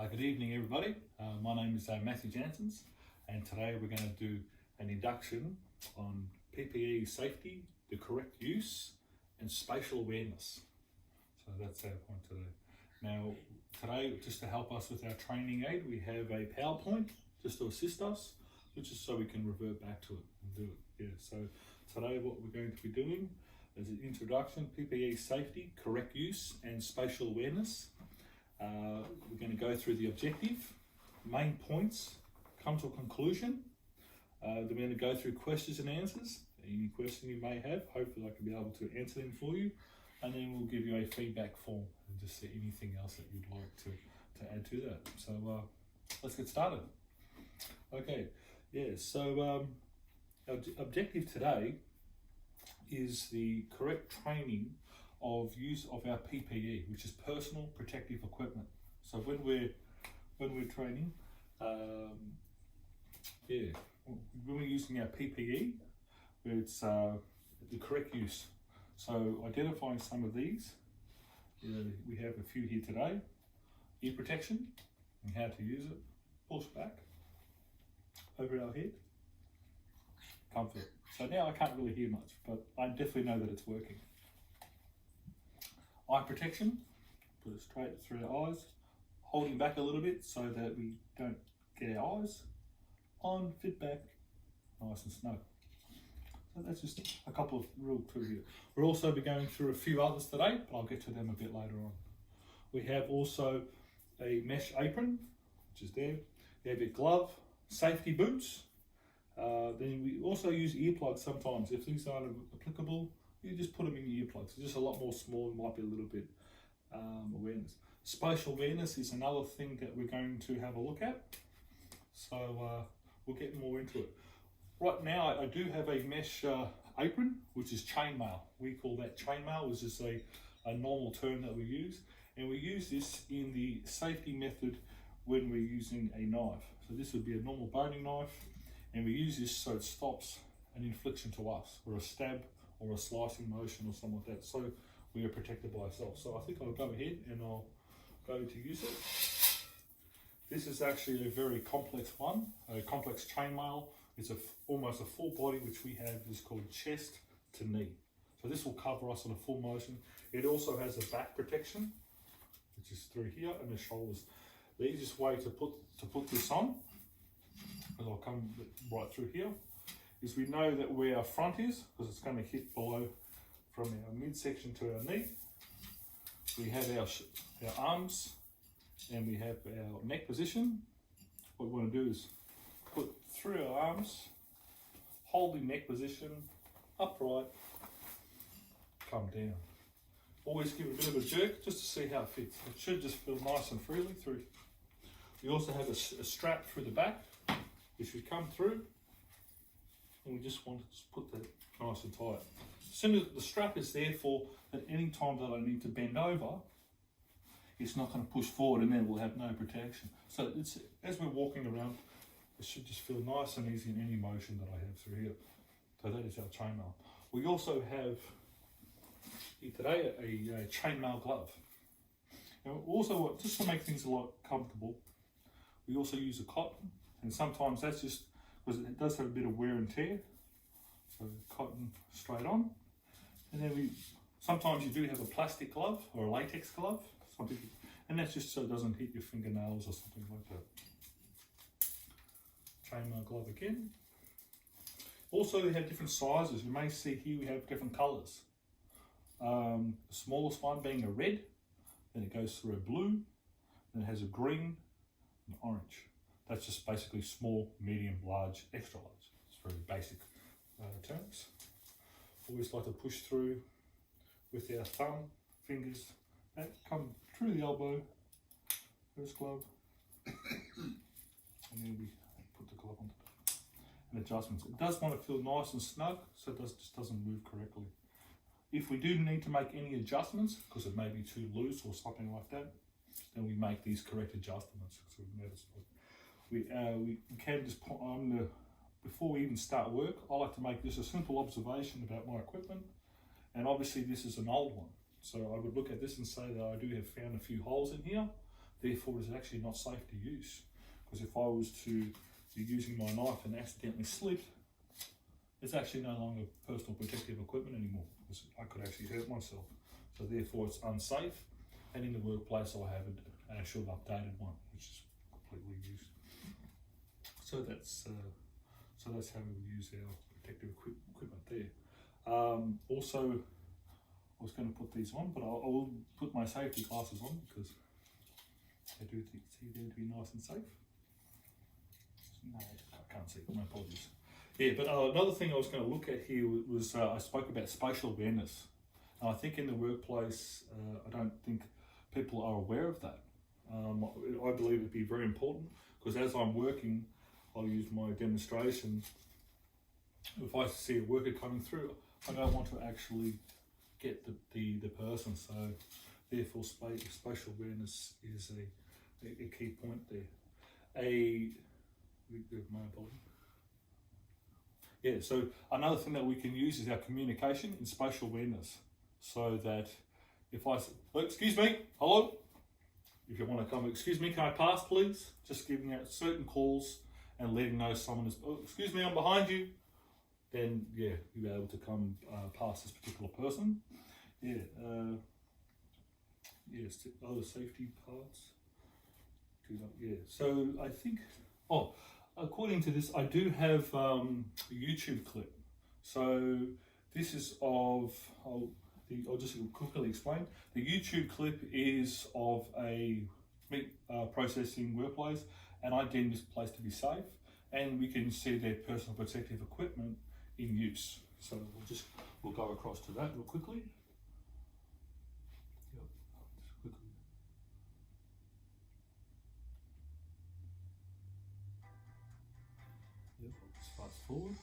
Good evening, everybody. My name is Matthew Jansons, and today we're going to do an induction on PPE safety, the correct use, and spatial awareness. So that's our point today. Now, today, just to help us with our training aid, we have a PowerPoint just to assist us, which is so we can revert back to it and do it. Yeah. So today, what we're going to be doing is an introduction, PPE safety, correct use, and spatial awareness. We're going to go through the objective, main points, come to a conclusion. Then we're going to go through questions and answers. Any question you may have, hopefully I can be able to answer them for you. And then we'll give you a feedback form and just see anything else that you'd like to add to that. So let's get started. Okay, yeah, so our objective today is the correct training of use of our PPE, which is personal protective equipment. So when we're training, when we're using our PPE, it's the correct use. So identifying some of these, we have a few here today. Ear protection and how to use it. Push back over our head. Comfort. So now I can't really hear much, but I definitely know that it's working. Eye protection, put it straight through our eyes, holding back a little bit so that we don't get our eyes on, fit back, nice and snug. So that's just a couple of real clues here. We'll also be going through a few others today, but I'll get to them a bit later on. We have also a mesh apron, which is there. We have a glove, safety boots. Then we also use earplugs sometimes. If these aren't applicable, you just put them in your earplugs. It's just a lot more small, might be a little bit awareness. Spatial awareness is another thing that we're going to have a look at. So we'll get more into it. Right now, I do have a mesh apron, which is chainmail. We call that chainmail, which is a normal term that we use. And we use this in the safety method when we're using a knife. So this would be a normal boning knife. And we use this so it stops an infliction to us, or a stab, or a slicing motion, or something like that. So we are protected by ourselves. So I think I'll go ahead and I'll go to use it. This is actually a very complex one, a complex chainmail. It's almost a full body, which we have is called chest to knee. So this will cover us on a full motion. It also has a back protection, which is through here, and the shoulders. The easiest way to put this on, as I'll come right through here, is we know that where our front is, because it's going to hit below from our midsection to our knee. We have our arms and we have our neck position. What we want to do is put through our arms, holding neck position, upright, come down. Always give a bit of a jerk just to see how it fits. It should just feel nice and freely through. We also have a strap through the back, which we come through, and we just want to put that nice and tight. As soon as the strap is there for at any time that I need to bend over, it's not going to push forward and then we'll have no protection. So it's, as we're walking around, it should just feel nice and easy in any motion that I have through here. So that is our chainmail. We also have here today a chainmail glove. And also, just to make things a lot comfortable, we also use a cotton, and sometimes that's just because it does have a bit of wear and tear. So cotton straight on. And then sometimes you do have a plastic glove or a latex glove, and that's just so it doesn't hit your fingernails or something like that. Chainmail glove again. Also, we have different sizes. You may see here we have different colours. The smallest one being a red, then it goes through a blue, then it has a green and orange. That's just basically small, medium, large, extra large. It's very basic terms. Always like to push through with our thumb, fingers, and come through the elbow, first glove, and then we put the glove on and adjustments. It does want to feel nice and snug, so it just doesn't move correctly. If we do need to make any adjustments, because it may be too loose or something like that, then we make these correct adjustments. So we can just put on before we even start work, I like to make just a simple observation about my equipment. And obviously this is an old one. So I would look at this and say that I do have found a few holes in here therefore it's actually not safe to use. Because if I was to be using my knife and accidentally slip, it's actually no longer personal protective equipment anymore, because I could actually hurt myself. So therefore it's unsafe, and in the workplace I have an actual updated one, which is completely used. So that's how we use our protective equipment there. Also, I was going to put these on, but I will put my safety glasses on because they do seem to be nice and safe. No, I can't see, my apologies. Yeah, but another thing I was going to look at here was I spoke about spatial awareness. And I think in the workplace, I don't think people are aware of that. I believe it'd be very important, because as I'm working, I'll use my demonstration. If I see a worker coming through, I don't want to actually get the person. So therefore spatial awareness is a key point there. Yeah, so another thing that we can use is our communication in spatial awareness. So that if I say, oh, excuse me, hello, if you want to come, excuse me, can I pass please? Just giving out certain calls and letting know someone is, oh, excuse me, I'm behind you. Then yeah, you'll be able to come past this particular person. Yeah, yes, other safety parts. Yeah, so I think, according to this, I do have a YouTube clip. So this is of, I'll just quickly explain. The YouTube clip is of a meat processing workplace, and I deem this place to be safe, and we can see their personal protective equipment in use. So we'll go across to that real quickly. Yep, just quickly. Yep, I'll just fast forward.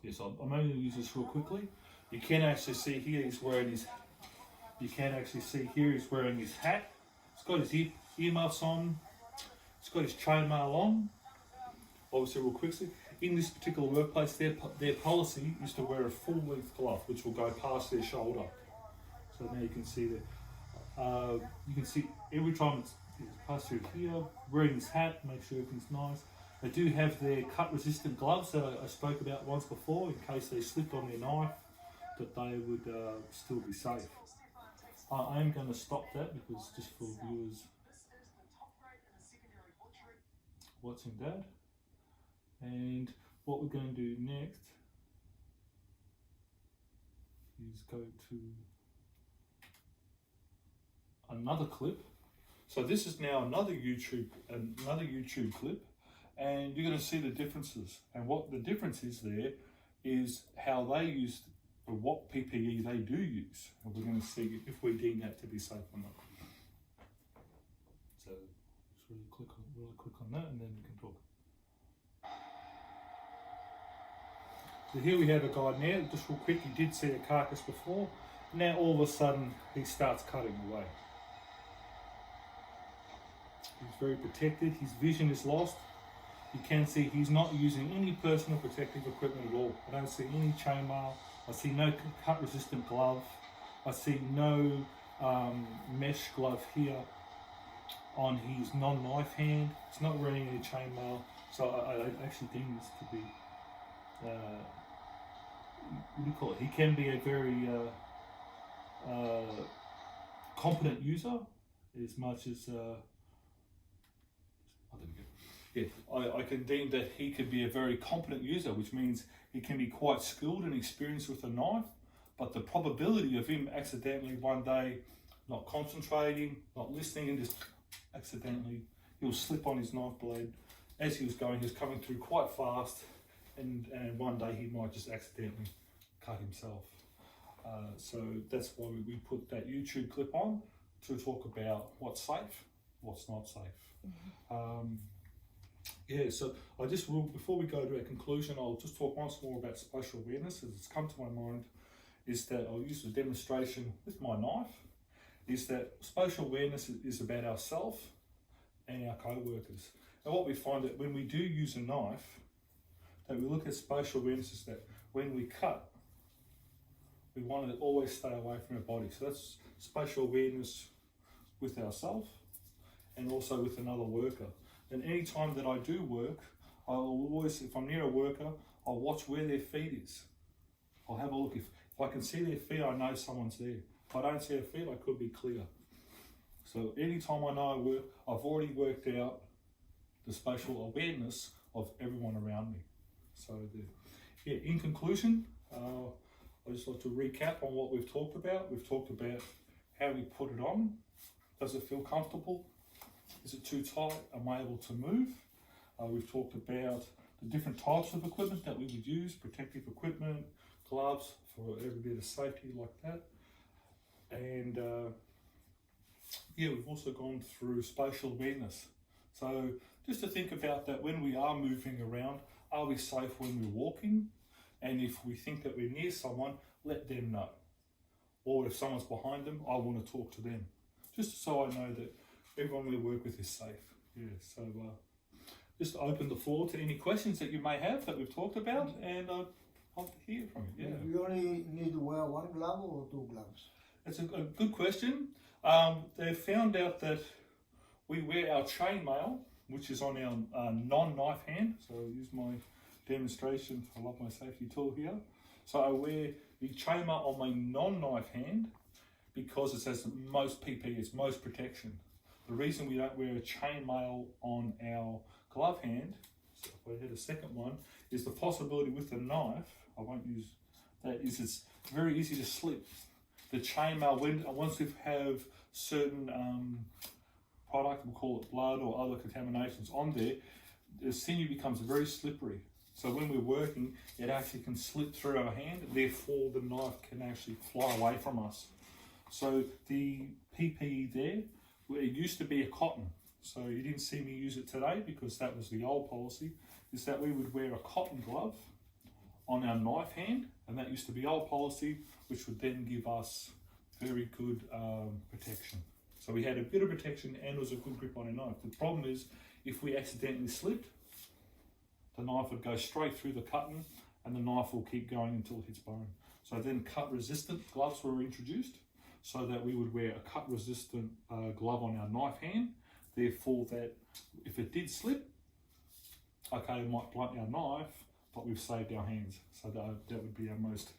Yes, I'm only going to use this real quickly. You can actually see here he's wearing his. You can actually see here he's wearing his hat. He's got his earmuffs on. He's got his chainmail on. Obviously, real quickly, in this particular workplace, their policy is to wear a full-length glove, which will go past their shoulder. So now you can see that. You can see every time it's passed through here, wearing his hat, make sure everything's nice. They do have their cut-resistant gloves that I spoke about once before, in case they slipped on their knife, that they would still be safe. I am going to stop that because just for viewers watching that. And what we're going to do next is go to another clip. So this is now another YouTube clip. And you're going to see the differences, and what the difference is there is how they use, or what PPE they do use, and we're going to see if we deem that to be safe or not. So just really click on that, and then we can talk. So here we have a guy now, just real quick, you did see a carcass before, now all of a sudden he starts cutting away. He's very protected, his vision is lost. You can see he's not using any personal protective equipment at all. I don't see any chainmail. I see no cut-resistant glove. I see no mesh glove here on his non-knife hand. It's not wearing any chainmail. So I actually deem this to be, what do you call it? He can be a very competent user, as much as yeah, I can deem that he could be a very competent user, which means he can be quite skilled and experienced with a knife, but the probability of him accidentally one day not concentrating, not listening, and just accidentally, he'll slip on his knife blade as he was coming through quite fast, and one day he might just accidentally cut himself. So that's why we put that YouTube clip on, to talk about what's safe, what's not safe. Mm-hmm. Yeah, so I just will, before we go to a conclusion, I'll just talk once more about spatial awareness, as it's come to my mind, is that I'll use the demonstration with my knife, is that spatial awareness is about ourselves and our co-workers. And what we find that when we do use a knife, that we look at spatial awareness is that when we cut, we want to always stay away from our body. So that's spatial awareness with ourselves and also with another worker. And any time that I do work, I'll always, if I'm near a worker, I'll watch where their feet is. I'll have a look. If I can see their feet, I know someone's there. If I don't see their feet, I could be clear. So anytime I know I work, I've already worked out the spatial awareness of everyone around me. So in conclusion, I just like to recap on what we've talked about. We've talked about how we put it on. Does it feel comfortable? Is it too tight? Am I able to move? We've talked about the different types of equipment that we would use, protective equipment, gloves for every bit of safety like that. And we've also gone through spatial awareness. So just to think about that when we are moving around, are we safe when we're walking? And if we think that we're near someone, let them know. Or if someone's behind them, I want to talk to them. Just so I know that everyone we work with is safe. Yeah, so just open the floor to any questions that you may have that we've talked about, and I'd like to hear from you. Yeah. You only need to wear one glove or two gloves? That's a good question. They found out that we wear our chainmail, which is on our non-knife hand. So I'll use my demonstration. I love my safety tool here. So I wear the chainmail on my non-knife hand because it has the most PPE, it's most protection. The reason we don't wear a chainmail on our glove hand, so if I had a second one, is the possibility with the knife, I won't use that, is it's very easy to slip. The chainmail, once we have certain product, we'll call it blood or other contaminations on there, the sinew becomes very slippery. So when we're working, it actually can slip through our hand, therefore the knife can actually fly away from us. So the PPE there, it used to be a cotton. So you didn't see me use it today because that was the old policy, is that we would wear a cotton glove on our knife hand, and that used to be old policy, which would then give us very good protection. So we had a bit of protection and it was a good grip on our knife. The problem is, if we accidentally slipped, the knife would go straight through the cutting and the knife will keep going until it hits bone. So then cut resistant gloves were introduced so that we would wear a cut resistant glove on our knife hand. Therefore that if it did slip, okay, it might blunt our knife, but we've saved our hands. So that would be our most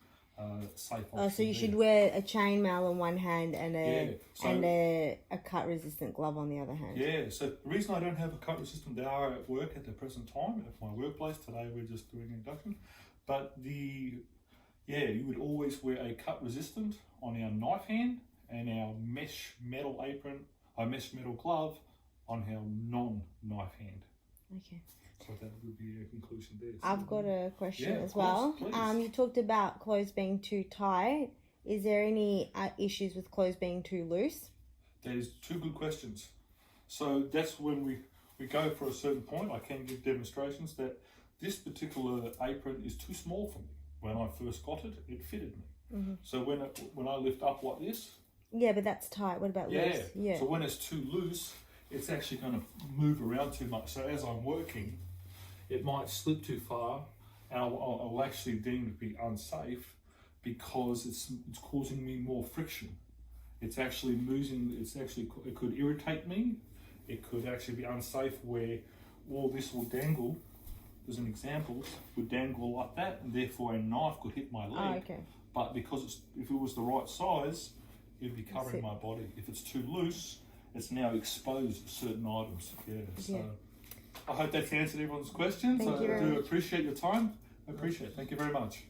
safe option. Oh, so you should wear a chainmail on one hand and a cut resistant glove on the other hand. Yeah, so the reason I don't have a cut resistant, they are at work at the present time, at my workplace. Today we're just doing induction. But you would always wear a cut resistant on our knife hand and our mesh metal apron, our mesh metal glove on our non-knife hand. Okay. So that would be a conclusion there. So I've got a question as course, well. You talked about clothes being too tight. Is there any issues with clothes being too loose? There's two good questions. So that's when we go for a certain point. I can give demonstrations that this particular apron is too small for me. When I first got it, it fitted me. Mm-hmm. So when I lift up like this. Yeah, but that's tight. What about loose? Yeah. So when it's too loose, it's actually going to move around too much. So as I'm working, it might slip too far, and I'll actually deem it to be unsafe because it's causing me more friction. It's actually moving. It could irritate me. It could actually be unsafe where all this will dangle. As an example, would dangle like that, and therefore a knife could hit my leg. Oh, okay. But because if it was the right size, it'd be covering my body. If it's too loose, it's now exposed to certain items. So I hope that's answered everyone's questions. Thank you I do appreciate your time. Thank you very much.